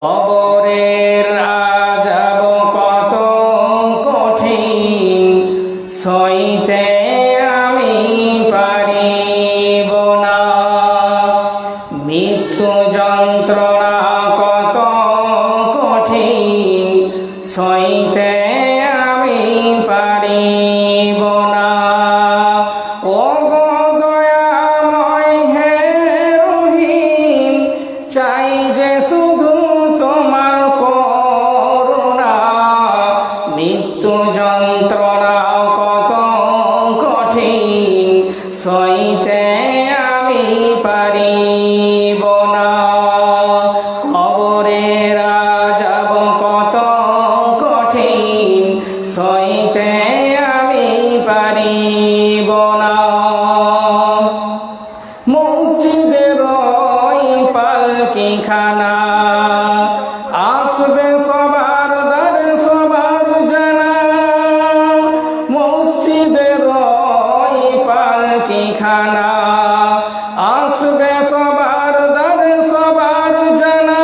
কবরের আযাব কত কঠিন, সইতে আমি পারিব না। মৃত্যু যন্ত্রণা কত কঠিন, সইতে আমি পারিব না। ও গো দয়াময় হে রহিম, চাই যে শুধু তোমার করুণা। মৃত্যু যন্ত্রণা কত কঠিন, সইতে আমি পারিব না। কবরের আযাব কত কঠিন, সইতে আমি পারিব না। মসজিদের ওই পালকিখানা আসবে সবার দ্বারে সবার জানা। মসজিদের ওই পালকিখানা আসবে সবার দ্বারে সবার জানা।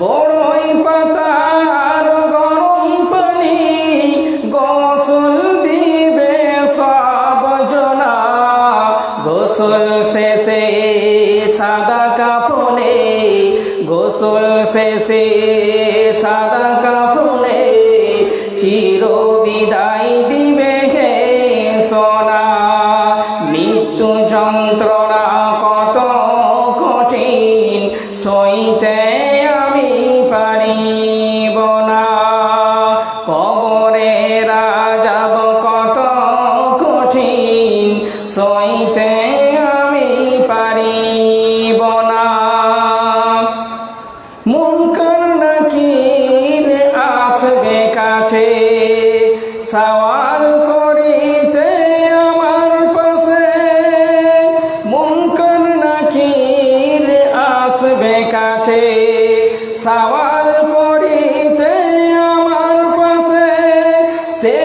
বড়ই পাতার গরম পানি গোসল দিবে সব জনা। গোসল শেষে সাদা কাফনে, গোসল শেষে সাদা কাফনে চির বিদায় দিবে হে সোনা। মৃত্যু যন্ত্রণা কত কঠিন, সইতে আমি পারিব না। কবরের আযাব কত কঠিন, সইতে আমি পারিব না। মুনকার নাকির আসবে কাছে, সওয়াল করিতে আমার পাশে। মুনকার নাকির আসবে কাছে, সওয়াল করিতে আমার পাশে। সে